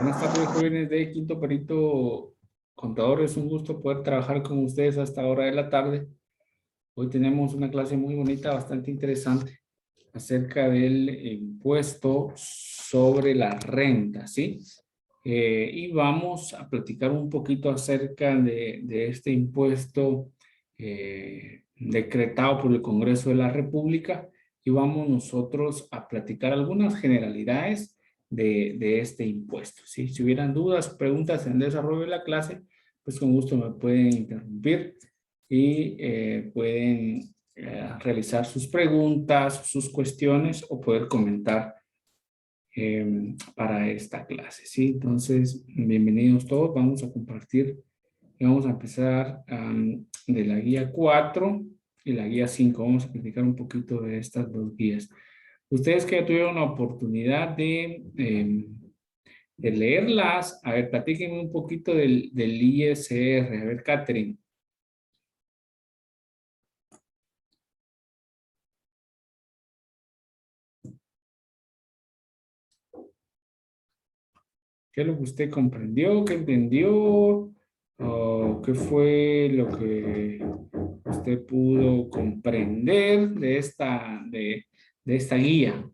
Buenas tardes, jóvenes de Quinto Perito Contador. Es un gusto poder trabajar con ustedes a esta hora de la tarde. Hoy tenemos una clase muy bonita, bastante interesante, acerca del impuesto sobre la renta, ¿sí? Y vamos a platicar un poquito acerca de este impuesto decretado por el Congreso de la República y vamos nosotros a platicar algunas generalidades de este impuesto, ¿sí? Si hubieran dudas, preguntas en el desarrollo de la clase, pues con gusto me pueden interrumpir y pueden realizar sus preguntas, sus cuestiones o poder comentar para esta clase, ¿sí? Entonces, bienvenidos todos. Vamos a compartir y vamos a empezar de la guía 4 y la guía 5. Vamos a platicar un poquito de estas dos guías. Ustedes que ya tuvieron la oportunidad de leerlas, a ver, platíquenme un poquito del ISR. A ver, Catherine. ¿Qué es lo que usted comprendió? ¿Qué entendió? ¿O qué fue lo que usted pudo comprender de esta guía?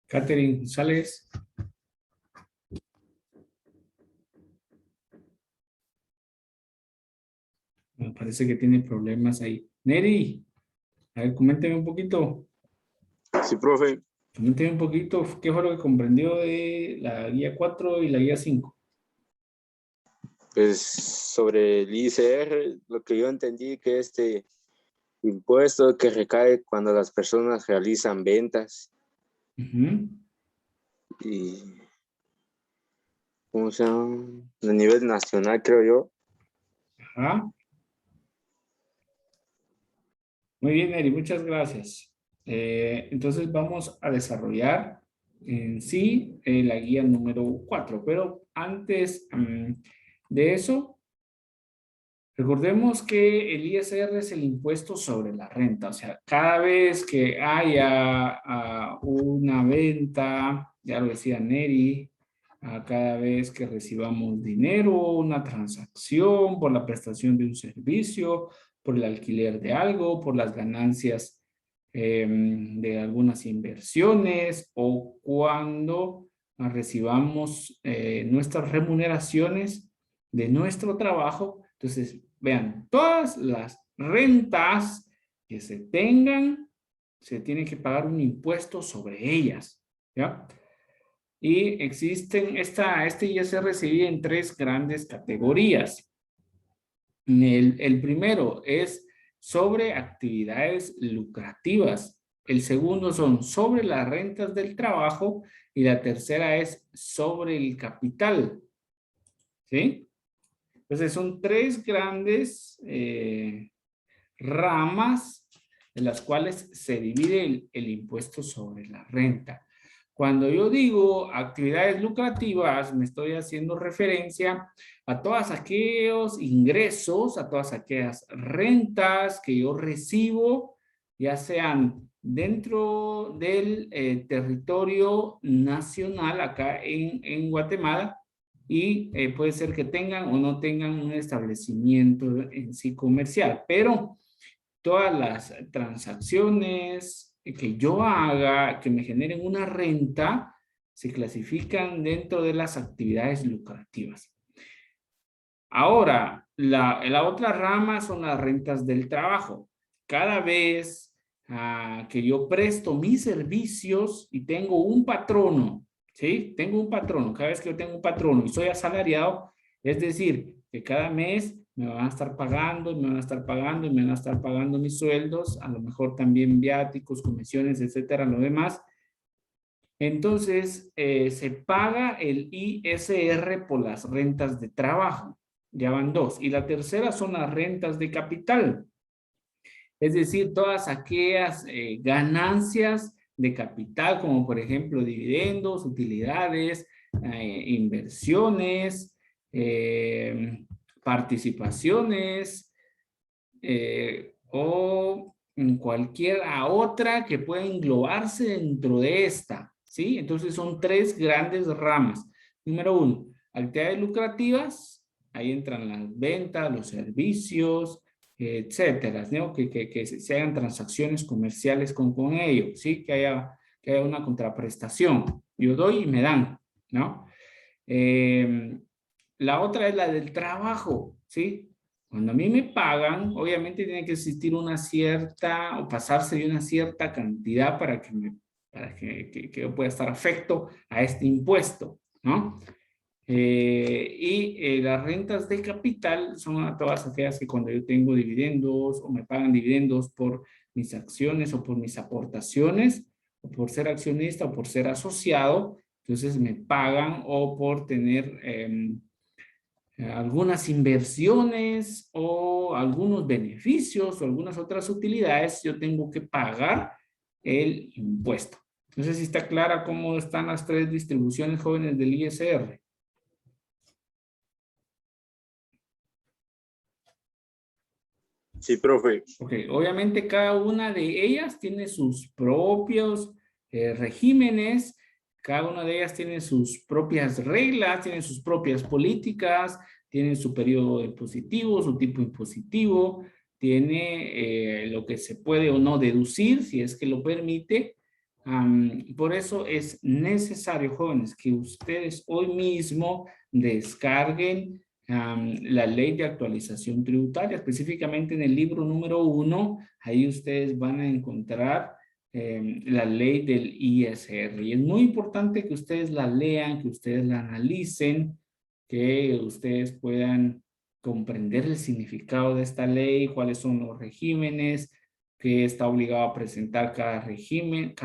Catherine González. Me parece que tiene problemas ahí. Neri, a ver, coménteme un poquito. Sí, profe. Coménteme un poquito qué fue lo que comprendió de la guía 4 y la guía 5. Pues sobre el ICR, lo que yo entendí que este impuesto que recae cuando las personas realizan ventas y, ¿cómo se llama? A nivel nacional, creo yo. Ajá. Muy bien, Neri, muchas gracias. Entonces vamos a desarrollar en sí la guía número 4, pero antes de eso, recordemos que el ISR es el impuesto sobre la renta, o sea, cada vez que haya una venta, ya lo decía Neri, cada vez que recibamos dinero, una transacción por la prestación de un servicio, por el alquiler de algo, por las ganancias de algunas inversiones o cuando recibamos nuestras remuneraciones de nuestro trabajo. Entonces, vean, todas las rentas que se tengan, se tiene que pagar un impuesto sobre ellas, ¿ya? Y existen, este ISR se divide en tres grandes categorías. El primero es sobre actividades lucrativas. El segundo son sobre las rentas del trabajo y la tercera es sobre el capital. ¿Sí? Entonces son tres grandes ramas en las cuales se divide el impuesto sobre la renta. Cuando yo digo actividades lucrativas, me estoy haciendo referencia a todos aquellos ingresos, a todas aquellas rentas que yo recibo, ya sean dentro del territorio nacional acá en Guatemala, y puede ser que tengan o no tengan un establecimiento en sí comercial, pero todas las transacciones que yo haga, que me generen una renta, se clasifican dentro de las actividades lucrativas. Ahora, la otra rama son las rentas del trabajo. Cada vez que yo presto mis servicios y tengo un patrono, ¿sí? Tengo un patrono. Cada vez que yo tengo un patrono y soy asalariado, es decir, que cada mes me van a estar pagando, me van a estar pagando, me van a estar pagando mis sueldos, a lo mejor también viáticos, comisiones, etcétera, lo demás. Entonces, se paga el ISR por las rentas de trabajo. Ya van dos. Y la tercera son las rentas de capital. Es decir, todas aquellas ganancias de capital, como por ejemplo dividendos, utilidades, inversiones, participaciones o cualquier otra que pueda englobarse dentro de esta, ¿sí? Entonces son tres grandes ramas. Número uno, actividades lucrativas, ahí entran las ventas, los servicios, etcétera, ¿no? Que se hagan transacciones comerciales con ellos, ¿sí? Que haya una contraprestación. Yo doy y me dan, ¿no? La otra es la del trabajo, ¿sí? Cuando a mí me pagan, obviamente tiene que existir una cierta, o pasarse de una cierta cantidad para que yo pueda estar afecto a este impuesto, ¿no? Las rentas de capital son todas aquellas que cuando yo tengo dividendos o me pagan dividendos por mis acciones o por mis aportaciones, o por ser accionista o por ser asociado, entonces me pagan o por tener algunas inversiones o algunos beneficios o algunas otras utilidades, yo tengo que pagar el impuesto. No sé si está clara cómo están las tres distribuciones jóvenes del ISR. Sí, profe. Ok, obviamente cada una de ellas tiene sus propios regímenes, cada una de ellas tiene sus propias reglas, tiene sus propias políticas, tiene su periodo impositivo, su tipo impositivo, tiene lo que se puede o no deducir, si es que lo permite. Por eso es necesario, jóvenes, que ustedes hoy mismo descarguen la ley de actualización tributaria, específicamente en el libro número 1, ahí ustedes van a encontrar la ley del ISR. Y es muy importante que ustedes la lean, que ustedes la analicen, que ustedes puedan comprender el significado de esta ley, cuáles son los regímenes, que está obligado a presentar cada régimen,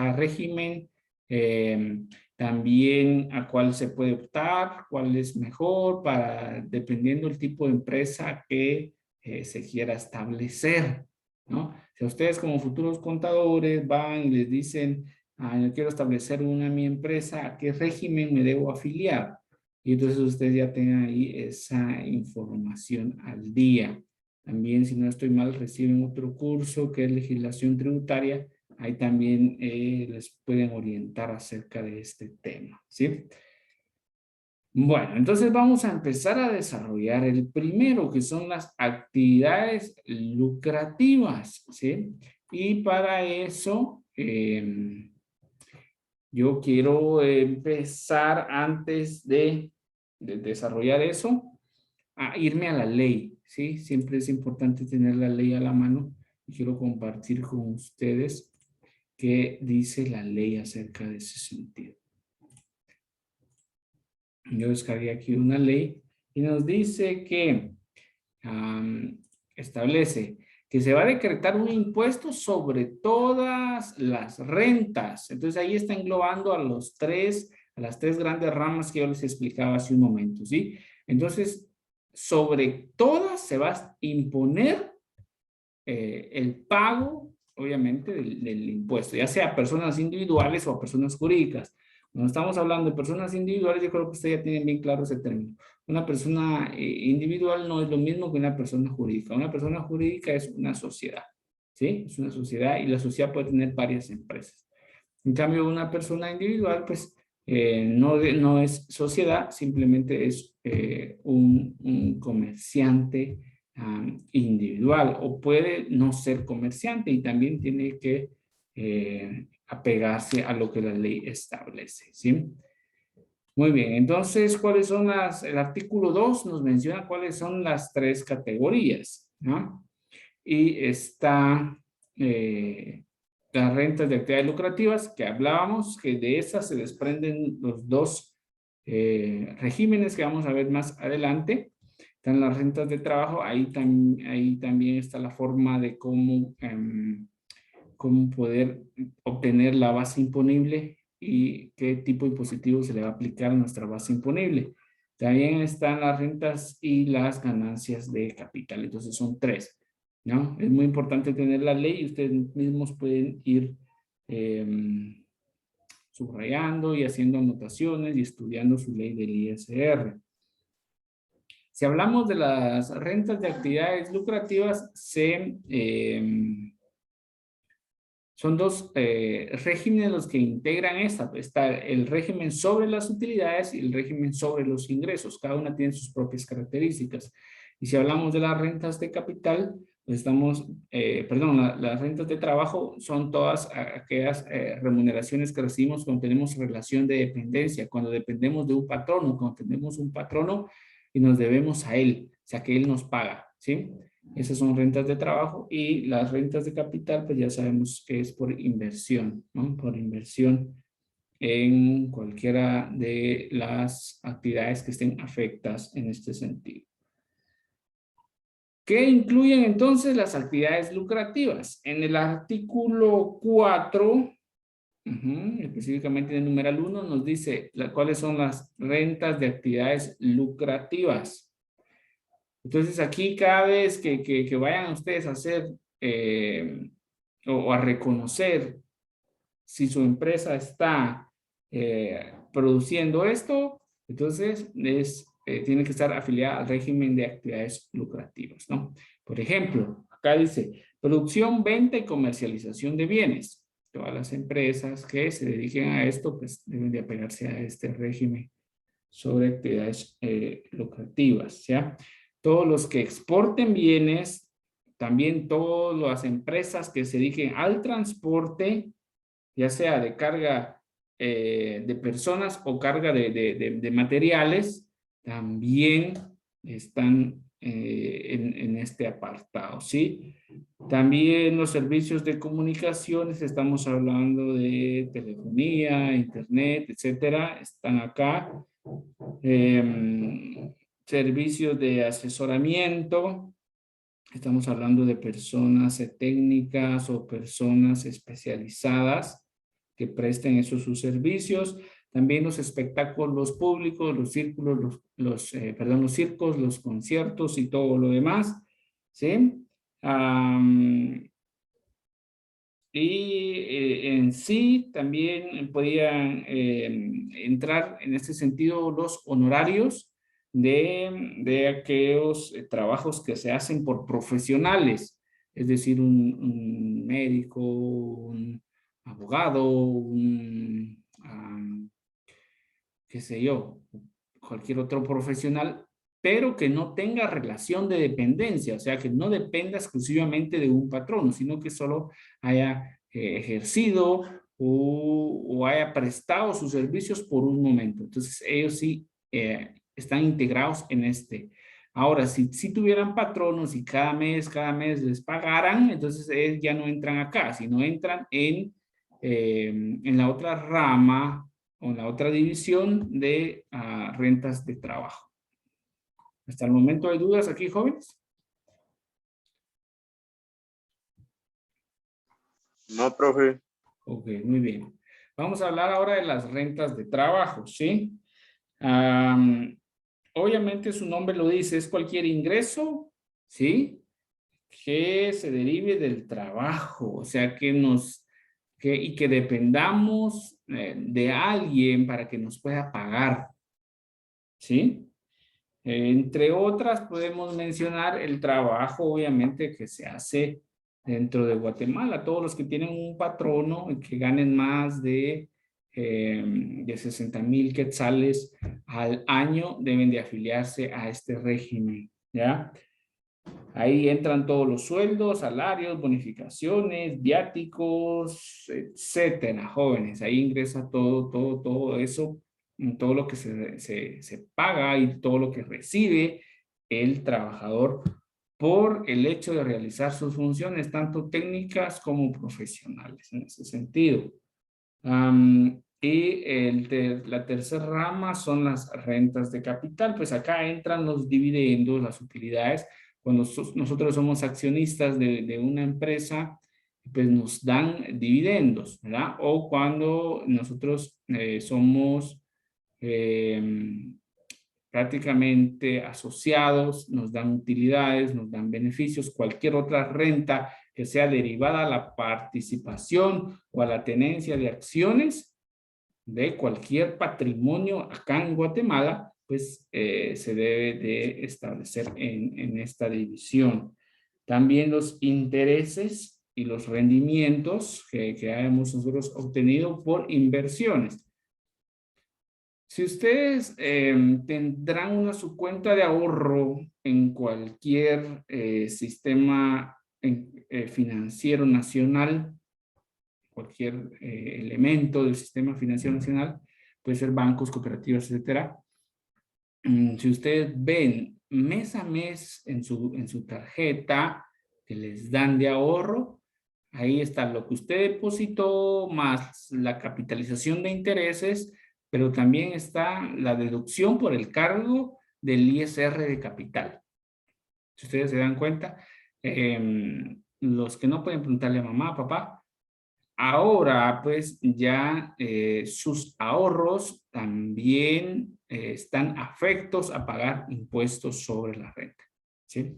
también a cuál se puede optar, cuál es mejor para, dependiendo del tipo de empresa que se quiera establecer, ¿no? Si ustedes como futuros contadores van y les dicen, yo quiero establecer mi empresa, ¿a qué régimen me debo afiliar? Y entonces ustedes ya tengan ahí esa información al día. También, si no estoy mal, reciben otro curso que es legislación tributaria. Ahí también les pueden orientar acerca de este tema, ¿sí? Bueno, entonces vamos a empezar a desarrollar el primero, que son las actividades lucrativas, ¿sí? Y para eso, yo quiero empezar antes de desarrollar eso, a irme a la ley, ¿sí? Siempre es importante tener la ley a la mano y quiero compartir con ustedes qué dice la ley acerca de ese sentido. Yo descargué aquí una ley y nos dice que establece que se va a decretar un impuesto sobre todas las rentas. Entonces ahí está englobando a las tres grandes ramas que yo les explicaba hace un momento, ¿sí? Entonces, sobre todas se va a imponer el pago, obviamente, del impuesto, ya sea a personas individuales o a personas jurídicas. Cuando estamos hablando de personas individuales, yo creo que ustedes ya tienen bien claro ese término. Una persona individual no es lo mismo que una persona jurídica. Una persona jurídica es una sociedad, ¿sí? Es una sociedad y la sociedad puede tener varias empresas. En cambio, una persona individual, pues, no es sociedad, simplemente es un comerciante individual o puede no ser comerciante y también tiene que apegarse a lo que la ley establece, ¿sí? Muy bien, entonces, ¿cuáles son el artículo 2 nos menciona cuáles son las tres categorías, ¿no? Y está las rentas de actividades lucrativas que hablábamos, que de esas se desprenden los dos regímenes que vamos a ver más adelante. Están las rentas de trabajo, ahí también está la forma de cómo poder obtener la base imponible y qué tipo impositivo se le va a aplicar a nuestra base imponible. También están las rentas y las ganancias de capital, entonces son tres, ¿no? Es muy importante tener la ley y ustedes mismos pueden ir subrayando y haciendo anotaciones y estudiando su ley del ISR. Si hablamos de las rentas de actividades lucrativas, son dos regímenes los que integran esta. Está el régimen sobre las utilidades y el régimen sobre los ingresos. Cada una tiene sus propias características. Y si hablamos de las rentas de capital, pues las rentas de trabajo son todas aquellas remuneraciones que recibimos cuando tenemos relación de dependencia, cuando dependemos de un patrono, cuando tenemos un patrono y nos debemos a él, o sea que él nos paga, ¿sí? Esas son rentas de trabajo y las rentas de capital, pues ya sabemos que es por inversión, ¿no? Por inversión en cualquiera de las actividades que estén afectadas en este sentido. ¿Qué incluyen entonces las actividades lucrativas? En el artículo 4, específicamente en el numeral 1, nos dice cuáles son las rentas de actividades lucrativas. Entonces aquí cada vez que vayan ustedes a hacer o a reconocer si su empresa está produciendo esto, entonces tiene que estar afiliada al régimen de actividades lucrativas, ¿no? Por ejemplo, acá dice producción, venta y comercialización de bienes. Todas las empresas que se dediquen a esto, pues deben de apegarse a este régimen sobre actividades lucrativas, ¿ya? Todos los que exporten bienes, también todas las empresas que se dediquen al transporte, ya sea de carga de personas o carga de materiales, también están en este apartado, ¿sí? También los servicios de comunicaciones, estamos hablando de telefonía, internet, etcétera, están acá. Servicios de asesoramiento, estamos hablando de personas técnicas o personas especializadas que presten esos sus servicios. También los espectáculos públicos, los círculos, los circos, los conciertos y todo lo demás, ¿sí? En sí también podían entrar en este sentido los honorarios de aquellos trabajos que se hacen por profesionales, es decir, un médico, un abogado, qué sé yo, cualquier otro profesional, pero que no tenga relación de dependencia, o sea, que no dependa exclusivamente de un patrono, sino que solo haya ejercido o haya prestado sus servicios por un momento. Entonces, ellos sí están integrados en este. Ahora, si tuvieran patronos y cada mes les pagaran, entonces ellos ya no entran acá, sino entran en la otra rama o en la otra división de rentas de trabajo. ¿Hasta el momento hay dudas aquí, jóvenes? No, profe. Ok, muy bien. Vamos a hablar ahora de las rentas de trabajo, ¿sí? Obviamente su nombre lo dice, es cualquier ingreso, ¿sí? Que se derive del trabajo, o sea, y que dependamos de alguien para que nos pueda pagar, ¿sí? Entre otras, podemos mencionar el trabajo, obviamente, que se hace dentro de Guatemala. Todos los que tienen un patrono y que ganen más de 60,000 quetzales al año deben de afiliarse a este régimen, ¿ya? Ahí entran todos los sueldos, salarios, bonificaciones, viáticos, etcétera, jóvenes. Ahí ingresa todo eso, todo lo que se paga y todo lo que recibe el trabajador por el hecho de realizar sus funciones, tanto técnicas como profesionales, en ese sentido. La tercera rama son las rentas de capital. Pues acá entran los dividendos, las utilidades. Cuando nosotros somos accionistas de una empresa, pues nos dan dividendos, ¿verdad? O cuando nosotros somos prácticamente asociados, nos dan utilidades, nos dan beneficios, cualquier otra renta que sea derivada a la participación o a la tenencia de acciones de cualquier patrimonio acá en Guatemala, pues se debe de establecer en esta división. También los intereses y los rendimientos que hemos nosotros obtenido por inversiones. Si ustedes tendrán una subcuenta de ahorro en cualquier sistema financiero nacional, cualquier elemento del sistema financiero nacional, puede ser bancos, cooperativas, etcétera. Si ustedes ven mes a mes en su tarjeta que les dan de ahorro, ahí está lo que usted depositó más la capitalización de intereses, pero también está la deducción por el cargo del ISR de capital. Si ustedes se dan cuenta, los que no pueden preguntarle a mamá, papá, ahora pues ya sus ahorros también están afectos a pagar impuestos sobre la renta. ¿Sí?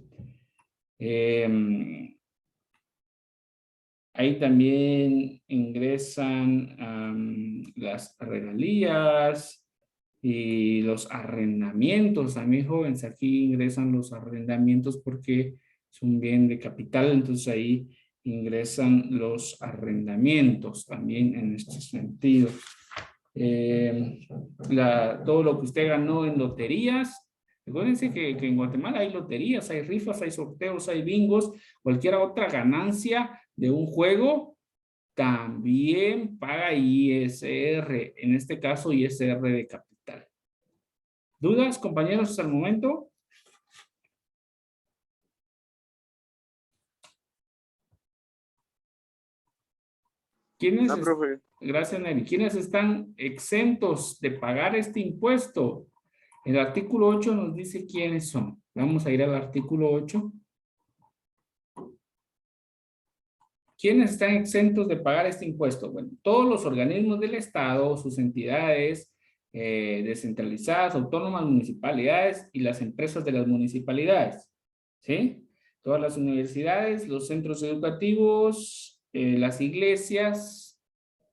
Ahí también ingresan las regalías y los arrendamientos. También, jóvenes, aquí ingresan los arrendamientos porque es un bien de capital, entonces ahí ingresan los arrendamientos también en este sentido. Todo lo que usted ganó en loterías. Recuérdense que en Guatemala hay loterías, hay rifas, hay sorteos, hay bingos, cualquier otra ganancia de un juego también paga ISR, en este caso ISR de capital. ¿Dudas, compañeros, hasta el momento? ¿Quiénes? No, profe. Gracias, Nelly. ¿Quiénes están exentos de pagar este impuesto? El artículo 8 nos dice quiénes son. Vamos a ir al artículo 8. ¿Quiénes están exentos de pagar este impuesto? Bueno, todos los organismos del Estado, sus entidades descentralizadas, autónomas, municipalidades y las empresas de las municipalidades. ¿Sí? Todas las universidades, los centros educativos, las iglesias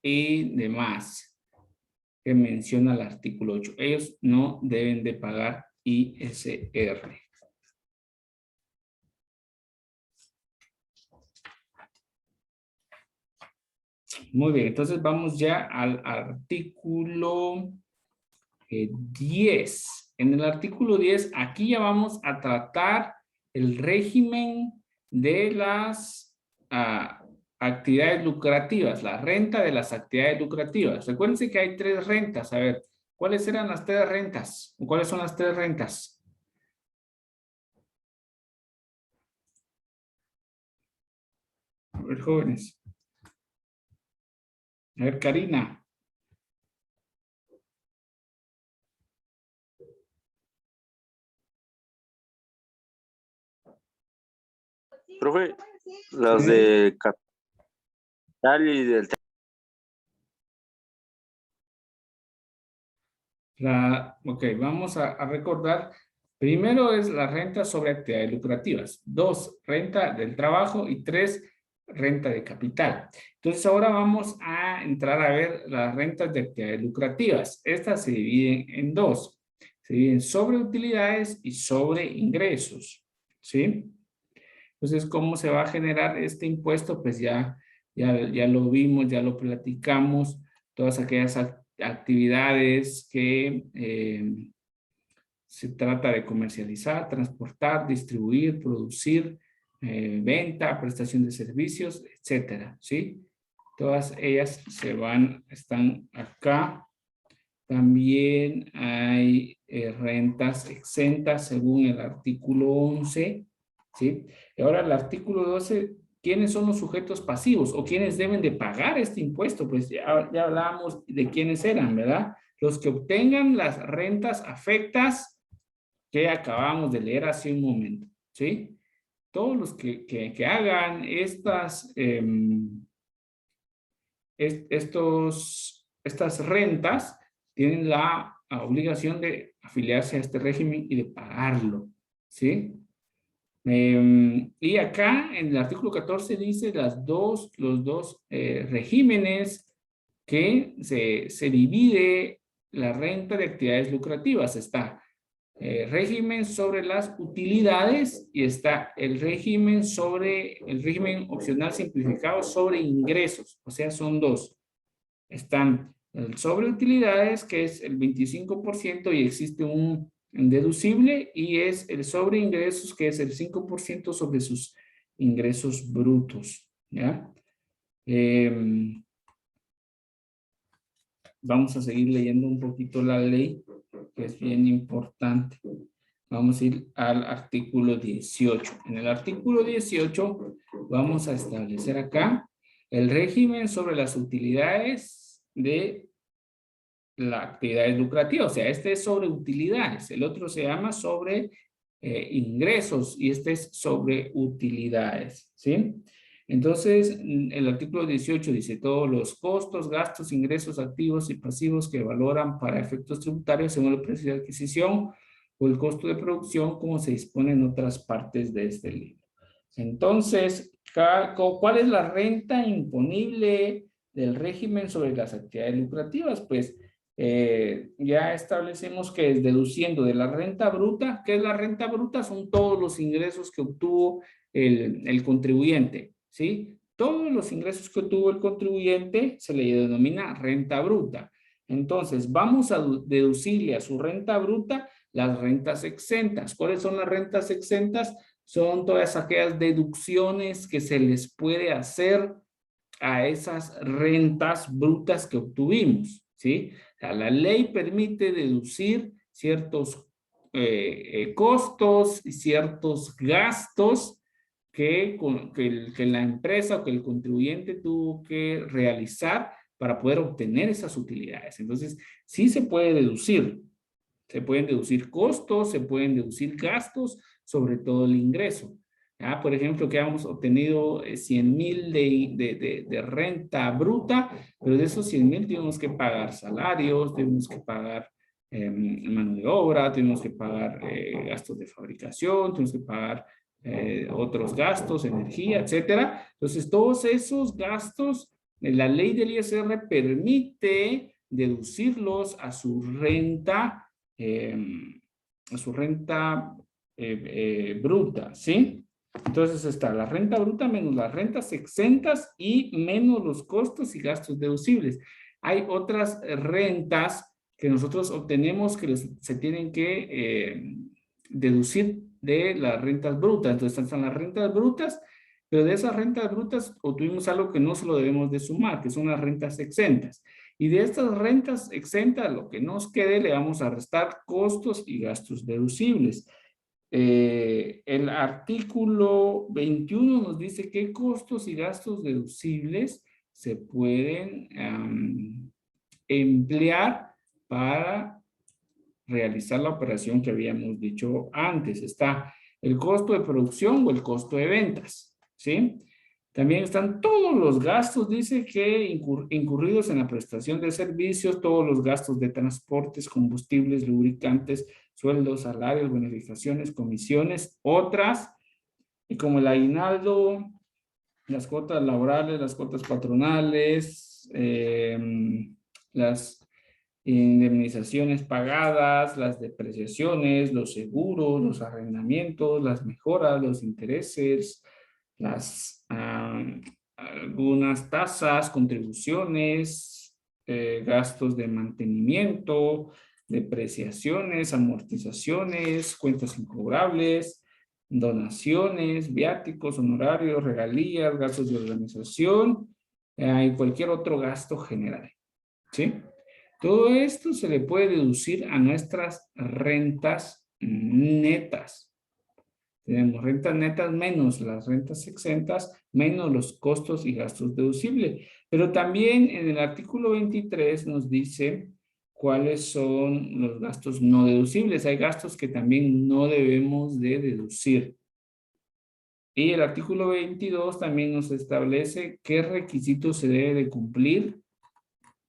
y demás que menciona el artículo 8. Ellos no deben de pagar ISR. Muy bien, entonces vamos ya al artículo 10. En el artículo 10, aquí ya vamos a tratar el régimen de las actividades lucrativas, la renta de las actividades lucrativas. Recuérdense que hay 3 rentas. A ver, ¿cuáles eran las 3 rentas? ¿Cuáles son las 3 rentas? A ver, jóvenes. A ver, Karina. Profe, los de capital y del... Ok, vamos a recordar. Primero es la renta sobre actividades lucrativas. 2, renta del trabajo. Y 3, renta de capital. Entonces ahora vamos a entrar a ver las rentas de actividades lucrativas. Estas se dividen en 2. Se dividen sobre utilidades y sobre ingresos. ¿Sí? Entonces, ¿cómo se va a generar este impuesto? Pues ya lo vimos, ya lo platicamos. Todas aquellas actividades que se trata de comercializar, transportar, distribuir, producir, venta, prestación de servicios, etcétera, ¿sí? Todas ellas están acá. También hay rentas exentas según el artículo 11, ¿sí? Y ahora el artículo 12, ¿quiénes son los sujetos pasivos o quiénes deben de pagar este impuesto? Pues ya hablábamos de quiénes eran, ¿verdad? Los que obtengan las rentas afectas que acabamos de leer hace un momento, ¿sí? Todos los que hagan estas rentas tienen la obligación de afiliarse a este régimen y de pagarlo, ¿sí? Y acá en el artículo 14 dice los dos regímenes que se divide la renta de actividades lucrativas. Está régimen sobre las utilidades y está el régimen opcional simplificado sobre ingresos. O sea, son dos. Están el sobre utilidades, que es el 25% y existe un deducible, y es el sobre ingresos, que es el 5% sobre sus ingresos brutos. ¿Ya? Vamos a seguir leyendo un poquito la ley, que es bien importante. Vamos a ir al artículo 18. En el artículo 18 vamos a establecer acá el régimen sobre las utilidades de la actividad lucrativa. O sea, este es sobre utilidades. El otro se llama sobre ingresos y este es sobre utilidades. ¿Sí? Entonces, el artículo 18 dice: todos los costos, gastos, ingresos activos y pasivos que valoran para efectos tributarios según el precio de adquisición o el costo de producción, como se dispone en otras partes de este libro. Entonces, ¿cuál es la renta imponible del régimen sobre las actividades lucrativas? Pues ya establecemos que es deduciendo de la renta bruta. ¿Qué es la renta bruta? Son todos los ingresos que obtuvo el contribuyente, ¿sí? Todos los ingresos que obtuvo el contribuyente se le denomina renta bruta. Entonces, vamos a deducirle a su renta bruta las rentas exentas. ¿Cuáles son las rentas exentas? Son todas aquellas deducciones que se les puede hacer a esas rentas brutas que obtuvimos, ¿sí? O sea, la ley permite deducir ciertos costos y ciertos gastos que la empresa o que el contribuyente tuvo que realizar para poder obtener esas utilidades. Entonces, sí se puede deducir. Se pueden deducir costos, se pueden deducir gastos, sobre todo el ingreso. ¿Ya? Por ejemplo, que hemos obtenido 100,000 de renta bruta, pero de esos 100,000 tenemos que pagar salarios, tenemos que pagar mano de obra, tenemos que pagar gastos de fabricación, tenemos que pagar otros gastos, energía, etcétera. Entonces, todos esos gastos, la ley del ISR permite deducirlos a su renta bruta, ¿sí? Entonces está la renta bruta menos las rentas exentas y menos los costos y gastos deducibles. Hay otras rentas que nosotros obtenemos que se tienen que deducir de las rentas brutas. Entonces están las rentas brutas, pero de esas rentas brutas obtuvimos algo que no se lo debemos de sumar, que son las rentas exentas. Y de estas rentas exentas, lo que nos quede, le vamos a restar costos y gastos deducibles. El artículo 21 nos dice qué costos y gastos deducibles se pueden emplear para realizar la operación que habíamos dicho antes. Está el costo de producción o el costo de ventas, ¿sí? También están todos los gastos, dice que incurridos en la prestación de servicios, todos los gastos de transportes, combustibles, lubricantes, sueldos, salarios, bonificaciones, comisiones, otras, y como el aguinaldo, las cuotas laborales, las cuotas patronales, las indemnizaciones pagadas, las depreciaciones, los seguros, los arrendamientos, las mejoras, los intereses, algunas tasas, contribuciones, gastos de mantenimiento, depreciaciones, amortizaciones, cuentas incobrables, donaciones, viáticos, honorarios, regalías, gastos de organización y cualquier otro gasto general. ¿Sí? Todo esto se le puede deducir a nuestras rentas netas. Tenemos rentas netas menos las rentas exentas, menos los costos y gastos deducibles. Pero también en el artículo 23 nos dice cuáles son los gastos no deducibles. Hay gastos que también no debemos de deducir. Y el artículo 22 también nos establece qué requisitos se debe de cumplir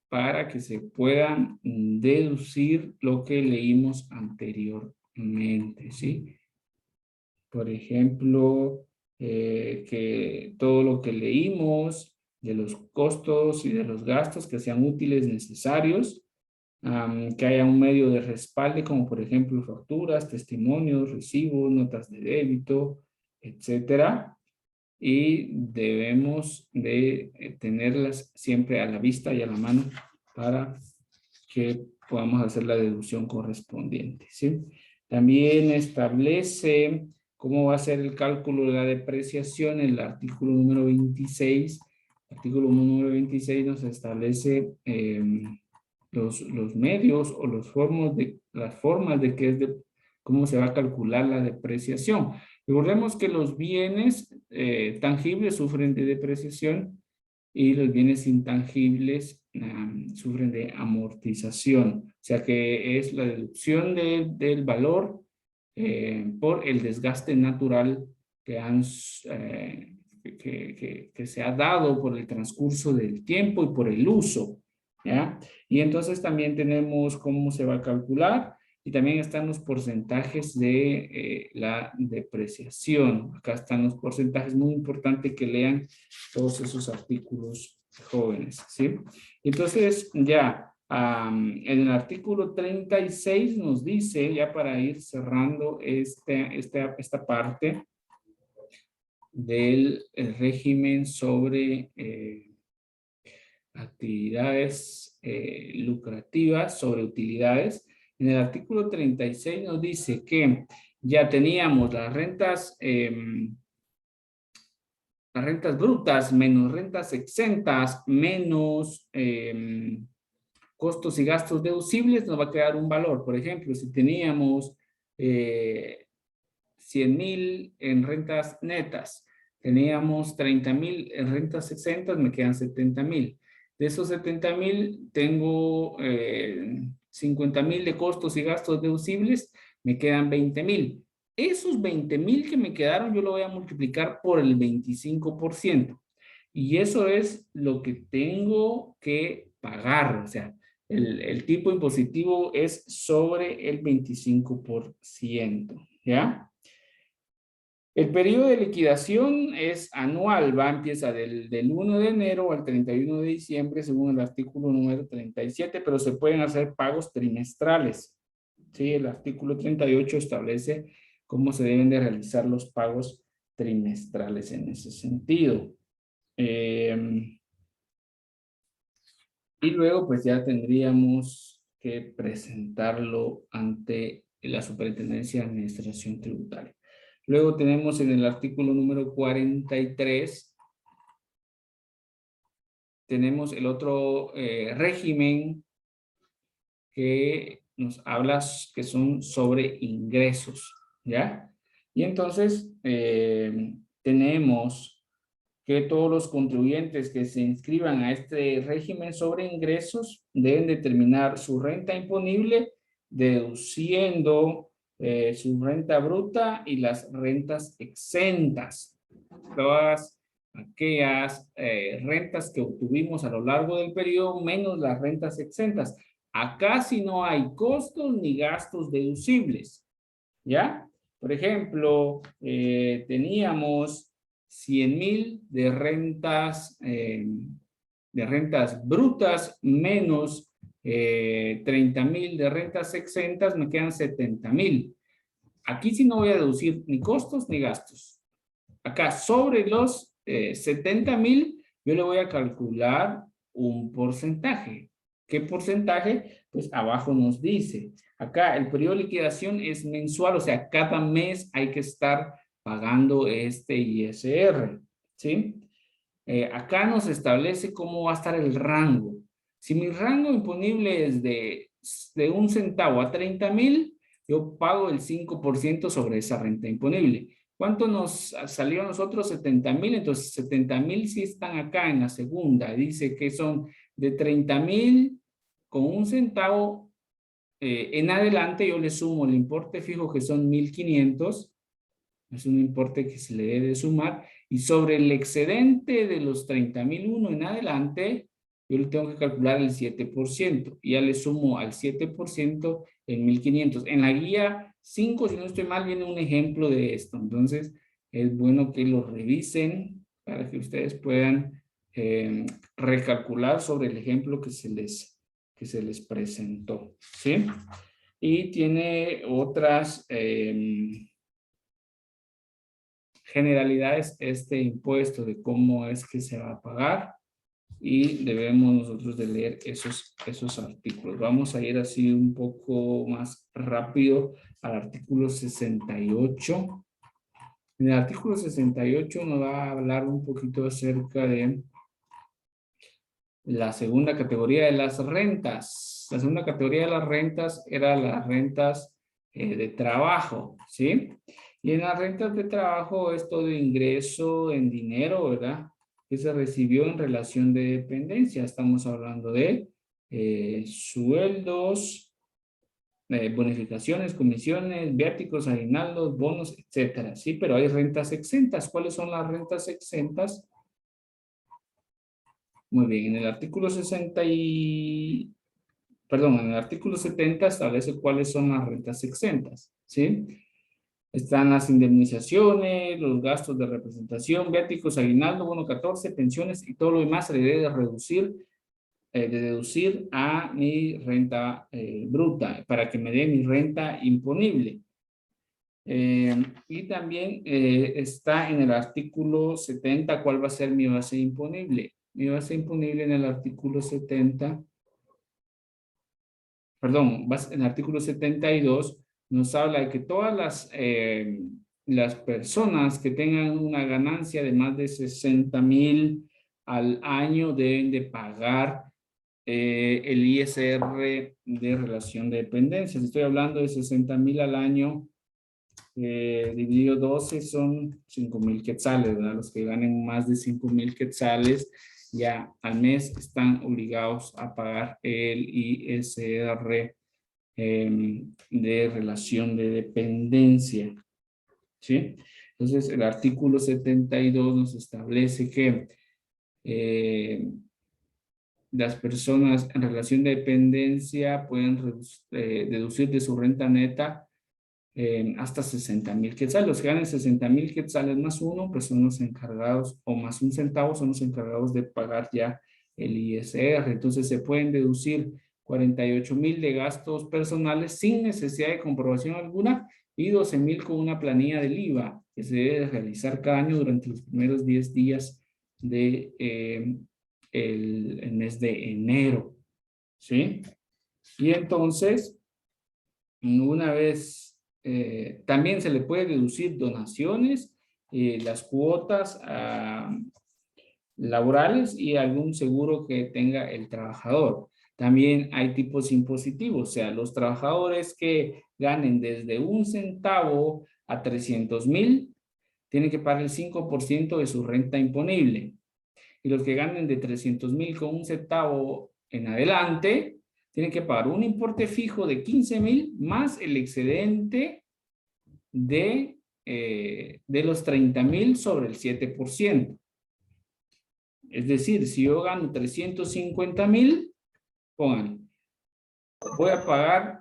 para que se puedan deducir lo que leímos anteriormente, ¿sí? Por ejemplo, que todo lo que leímos de los costos y de los gastos que sean útiles, necesarios, que haya un medio de respaldo, como por ejemplo facturas, testimonios, recibos, notas de débito, etcétera. Y debemos de tenerlas siempre a la vista y a la mano para que podamos hacer la deducción correspondiente, ¿sí? También establece cómo va a ser el cálculo de la depreciación en el artículo número 26. El artículo número 26 nos establece los medios o las formas de que es de cómo se va a calcular la depreciación. Recordemos que los bienes tangibles sufren de depreciación y los bienes intangibles sufren de amortización. O sea que es la deducción del valor por el desgaste natural que se ha dado por el transcurso del tiempo y por el uso, ¿ya? Y entonces también tenemos cómo se va a calcular y también están los porcentajes de la depreciación. Acá están los porcentajes, muy importante que lean todos esos artículos jóvenes, ¿sí? Entonces ya en el artículo 36 nos dice, ya para ir cerrando esta parte del régimen sobre actividades lucrativas, sobre utilidades. En el artículo 36 nos dice que ya teníamos las rentas brutas menos rentas exentas menos costos y gastos deducibles, nos va a quedar un valor. Por ejemplo, si teníamos 100,000 en rentas netas, teníamos 30,000 en rentas exentas, me quedan 70,000. De esos 70,000 tengo 50,000 de costos y gastos deducibles, me quedan 20,000. Esos 20,000 que me quedaron yo lo voy a multiplicar por el 25%. Y eso es lo que tengo que pagar. O sea, el tipo impositivo es sobre el 25%. ¿Ya? El periodo de liquidación es anual, empieza del 1 de enero al 31 de diciembre, según el artículo número 37, pero se pueden hacer pagos trimestrales. Sí, el artículo 38 establece cómo se deben de realizar los pagos trimestrales en ese sentido. Y luego pues ya tendríamos que presentarlo ante la Superintendencia de Administración Tributaria. Luego tenemos en el artículo número 43, tenemos el otro régimen que nos habla que son sobre ingresos, ¿ya? Y entonces tenemos que todos los contribuyentes que se inscriban a este régimen sobre ingresos deben determinar su renta imponible deduciendo su renta bruta y las rentas exentas. Todas aquellas rentas que obtuvimos a lo largo del periodo menos las rentas exentas. Acá sí no hay costos ni gastos deducibles, ¿ya? Por ejemplo, teníamos 100,000 de rentas brutas menos 30,000 de rentas exentas, me quedan 70,000. Aquí sí no voy a deducir ni costos ni gastos. Acá sobre los 70,000 yo le voy a calcular un porcentaje. ¿Qué porcentaje? Pues abajo nos dice. Acá el periodo de liquidación es mensual, o sea, cada mes hay que estar pagando este ISR, ¿sí? Acá nos establece cómo va a estar el rango. Si mi rango imponible es de 1 centavo a 30,000, yo pago el 5% sobre esa renta imponible. ¿Cuánto nos salió a nosotros? 70,000. Entonces 70,000 sí están acá en la segunda. Dice que son de 30,000 con 1 centavo en adelante. Yo le sumo el importe fijo que son 1,500. Es un importe que se le debe sumar. Y sobre el excedente de los 30,001 en adelante, yo le tengo que calcular el 7%. Y ya le sumo al 7% en 1,500. En la guía 5, si no estoy mal, viene un ejemplo de esto. Entonces, es bueno que lo revisen para que ustedes puedan recalcular sobre el ejemplo que se que se les presentó, ¿sí? Y tiene otras generalidades este impuesto de cómo es que se va a pagar y debemos nosotros de leer esos artículos. Vamos a ir así un poco más rápido al artículo 68. En el artículo 68 nos va a hablar un poquito acerca de la segunda categoría de las rentas. La segunda categoría de las rentas era las rentas de trabajo, ¿sí? Y en las rentas de trabajo es todo ingreso en dinero, ¿verdad? Que se recibió en relación de dependencia. Estamos hablando de sueldos, bonificaciones, comisiones, viáticos, aguinaldos, bonos, etcétera, ¿sí? Pero hay rentas exentas. ¿Cuáles son las rentas exentas? Muy bien, en el artículo 60 en el artículo 70 establece cuáles son las rentas exentas, ¿sí? Están las indemnizaciones, los gastos de representación, viáticos, aguinaldo, bono 14, pensiones y todo lo demás se le debe deducir a mi renta bruta para que me dé mi renta imponible. Y también está en el artículo 70 cuál va a ser mi base imponible. Mi base imponible en el artículo 70, perdón, en el artículo 72 nos habla de que todas las personas que tengan una ganancia de más de 60,000 al año deben de pagar el ISR de relación de dependencia. Si estoy hablando de 60,000 al año, dividido 12 son 5,000 quetzales, ¿verdad? Los que ganen más de 5,000 quetzales ya al mes están obligados a pagar el ISR de relación de dependencia, ¿sí? Entonces, el artículo 72 nos establece que las personas en relación de dependencia pueden deducir de su renta neta hasta 60,000 quetzales. Los que ganen 60,000 quetzales más uno, pues son los encargados, o más un centavo, son los encargados de pagar ya el ISR. Entonces se pueden deducir 48,000 de gastos personales sin necesidad de comprobación alguna y 12,000 con una planilla del IVA que se debe realizar cada año durante los primeros 10 días de el mes de enero, ¿sí? Y entonces, una vez, también se le puede deducir donaciones, las cuotas laborales y algún seguro que tenga el trabajador. También hay tipos impositivos, o sea, los trabajadores que ganen desde 1 centavo a 300,000 tienen que pagar el 5% de su renta imponible. Y los que ganen de 300,000 con 1 centavo en adelante tienen que pagar un importe fijo de 15,000 más el excedente de los 30,000 sobre el 7%. Es decir, si yo gano 350,000, pongan, voy a pagar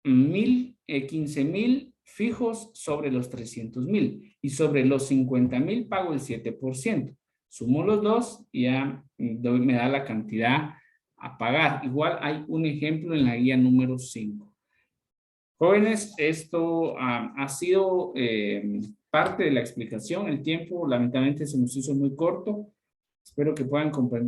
15,000 fijos sobre los 300,000 y sobre los 50,000 pago el 7%. Sumo los dos y ya me da la cantidad a pagar. Igual hay un ejemplo en la guía número 5. Jóvenes, esto ha sido parte de la explicación. El tiempo lamentablemente se nos hizo muy corto. Espero que puedan comprender.